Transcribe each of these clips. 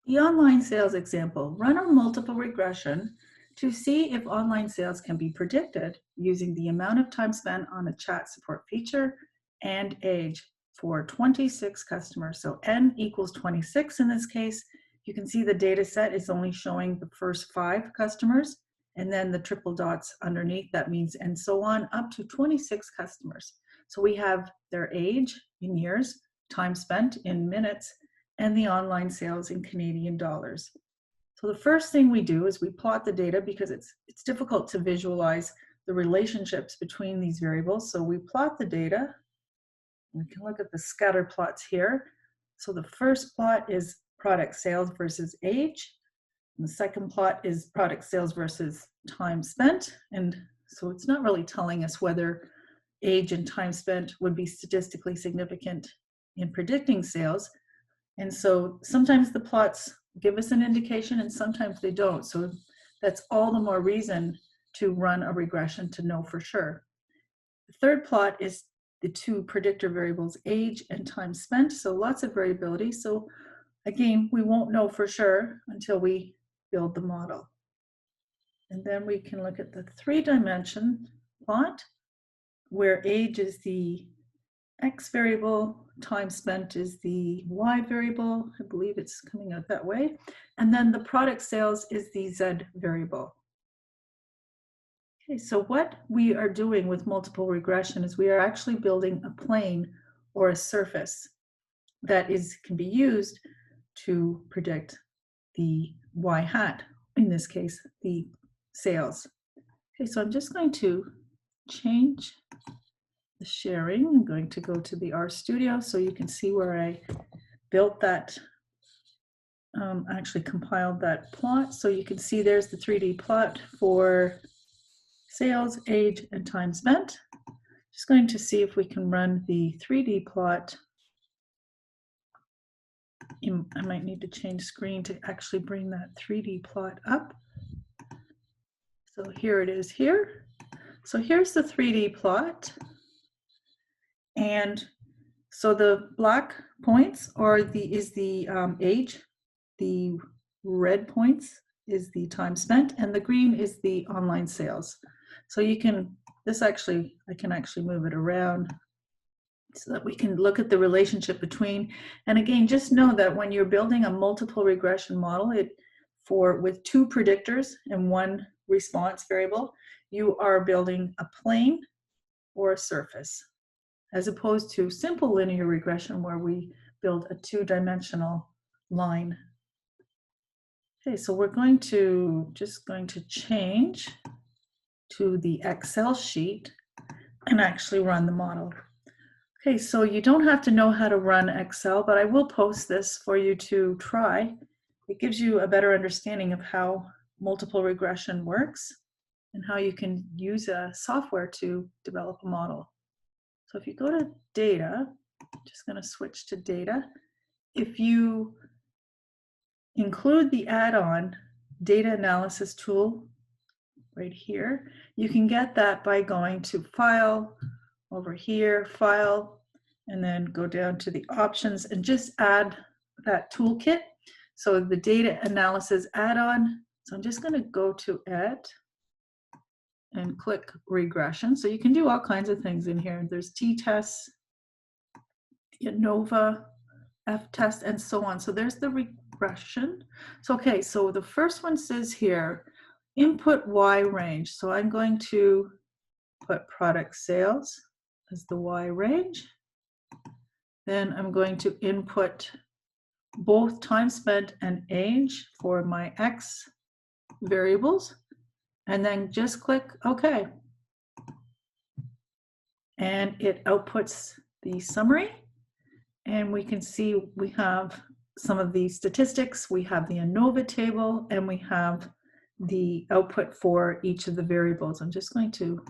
The online sales example, run a multiple regression to see if online sales can be predicted using the amount of time spent on a chat support feature and age for 26 customers. So N equals 26 in this case. You can see the data set is only showing the first 5 customers, and then the triple dots underneath, that means and so on, up to 26 customers. So we have their age in years, time spent in minutes, and the online sales in Canadian dollars. So the first thing we do is we plot the data because it's difficult to visualize the relationships between these variables. So we plot the data. We can look at the scatter plots here. So the first plot is product sales versus age. And the second plot is product sales versus time spent. And so it's not really telling us whether age and time spent would be statistically significant in predicting sales. And so sometimes the plots give us an indication and sometimes they don't. So that's all the more reason to run a regression to know for sure. The third plot is the 2 predictor variables, age and time spent. So lots of variability. So again, we won't know for sure until we build the model. And then we can look at the 3-dimension plot where age is the X variable, time spent is the Y variable. I believe it's coming out that way. And then the product sales is the Z variable. Okay, so what we are doing with multiple regression is we are actually building a plane or a surface that can be used to predict the Y hat, in this case, the sales. Okay, so I'm just going to change the sharing. I'm going to go to the RStudio so you can see where I built that, actually compiled that plot. So you can see there's the 3D plot for sales, age, and time spent. Just going to see if we can run the 3D plot. I might need to change screen to actually bring that 3D plot up. So here it is here. So here's the 3D plot. And so the black points is the age, the red points is the time spent, and the green is the online sales. So you can, I can actually move it around so that we can look at the relationship between. And again, just know that when you're building a multiple regression model, with 2 predictors and 1 response variable, you are building a plane or a surface, as opposed to simple linear regression where we build a 2-dimensional line. Okay, so we're just going to change to the Excel sheet and actually run the model. Okay, so you don't have to know how to run Excel, but I will post this for you to try. It gives you a better understanding of how multiple regression works and how you can use a software to develop a model. So if you go to data, I'm just going to switch to data. If you include the add-on data analysis tool right here, you can get that by going to File, over here, File, and then go down to the options and just add that toolkit. So the data analysis add-on, so I'm just going to go to it and click regression. So you can do all kinds of things in here. There's t-tests, ANOVA, f-test, and so on. So there's the regression. So okay, so the first one says here, input Y range. So I'm going to put product sales as the Y range. Then I'm going to input both time spent and age for my X variables, and then just click OK. And it outputs the summary, and we can see we have some of the statistics, we have the ANOVA table, and we have the output for each of the variables. I'm just going to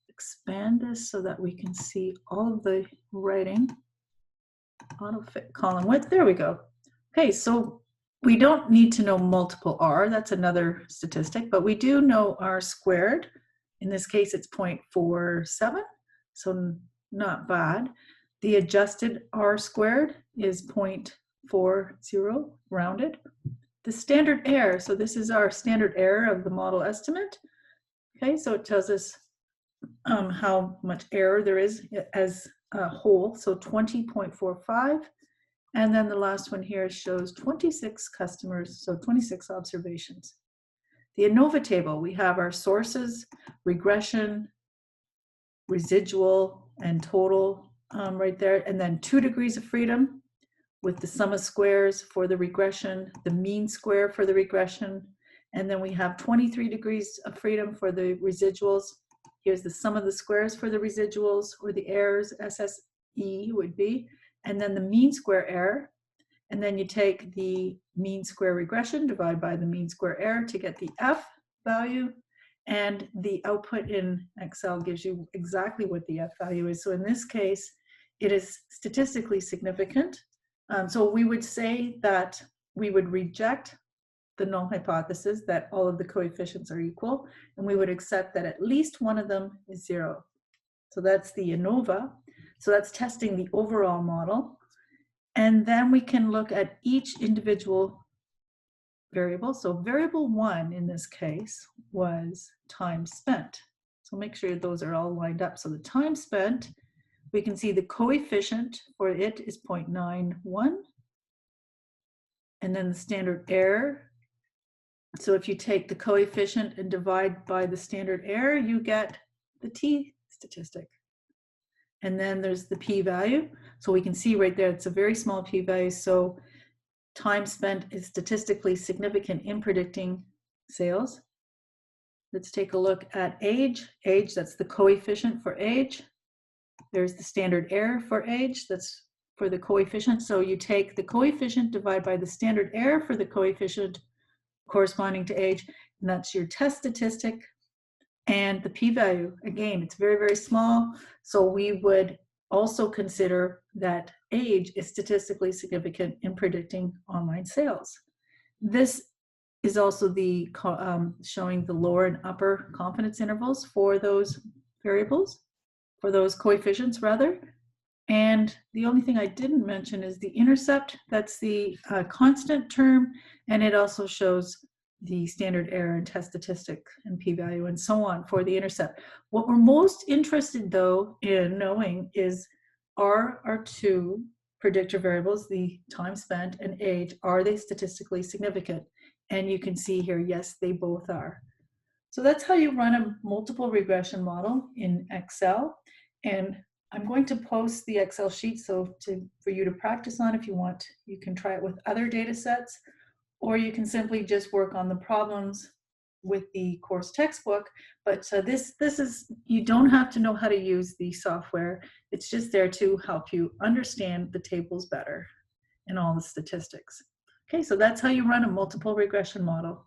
expand this so that we can see all of the writing. Autofit column width, there we go. Okay, so we don't need to know multiple R, that's another statistic, but we do know R squared. In this case, it's 0.47, so not bad. The adjusted R squared is 0.40 rounded. the standard error. So this is our standard error of the model estimate. Okay, so it tells us how much error there is as a whole. So 20.45. And then the last one here shows 26 customers, so 26 observations. The ANOVA table, we have our sources, regression, residual, and total right there. And then 2 degrees of freedom with the sum of squares for the regression, the mean square for the regression. And then we have 23 degrees of freedom for the residuals. Here's the sum of the squares for the residuals, or the errors, SSE would be. And then the mean square error. And then you take the mean square regression, divide by the mean square error to get the F value. And the output in Excel gives you exactly what the F value is. So in this case, it is statistically significant. So we would say that we would reject the null hypothesis that all of the coefficients are equal, and we would accept that at least one of them is 0. So that's the ANOVA. So that's testing the overall model. And then we can look at each individual variable. So variable 1 in this case was time spent. So make sure those are all lined up. So the time spent, we can see the coefficient for it is 0.91. And then the standard error. So if you take the coefficient and divide by the standard error, you get the t statistic. And then there's the p-value. So we can see right there, it's a very small p-value. So time spent is statistically significant in predicting sales. Let's take a look at age. Age, that's the coefficient for age. There's the standard error for age, that's for the coefficient. So you take the coefficient, divide by the standard error for the coefficient corresponding to age, and that's your test statistic. And the p-value, again, it's very, very small. So we would also consider that age is statistically significant in predicting online sales. This is also the showing the lower and upper confidence intervals for those variables, for those coefficients rather. And the only thing I didn't mention is the intercept. That's the constant term, and it also shows the standard error and test statistic and p-value and so on for the intercept. What we're most interested though in knowing is, are our 2 predictor variables, the time spent and age, are they statistically significant? And you can see here, yes, they both are. So that's how you run a multiple regression model in Excel. And I'm going to post the Excel sheet so for you to practice on if you want. You can try it with other data sets, or you can simply just work on the problems with the course textbook. But this is, you don't have to know how to use the software. It's just there to help you understand the tables better and all the statistics. Okay, so that's how you run a multiple regression model.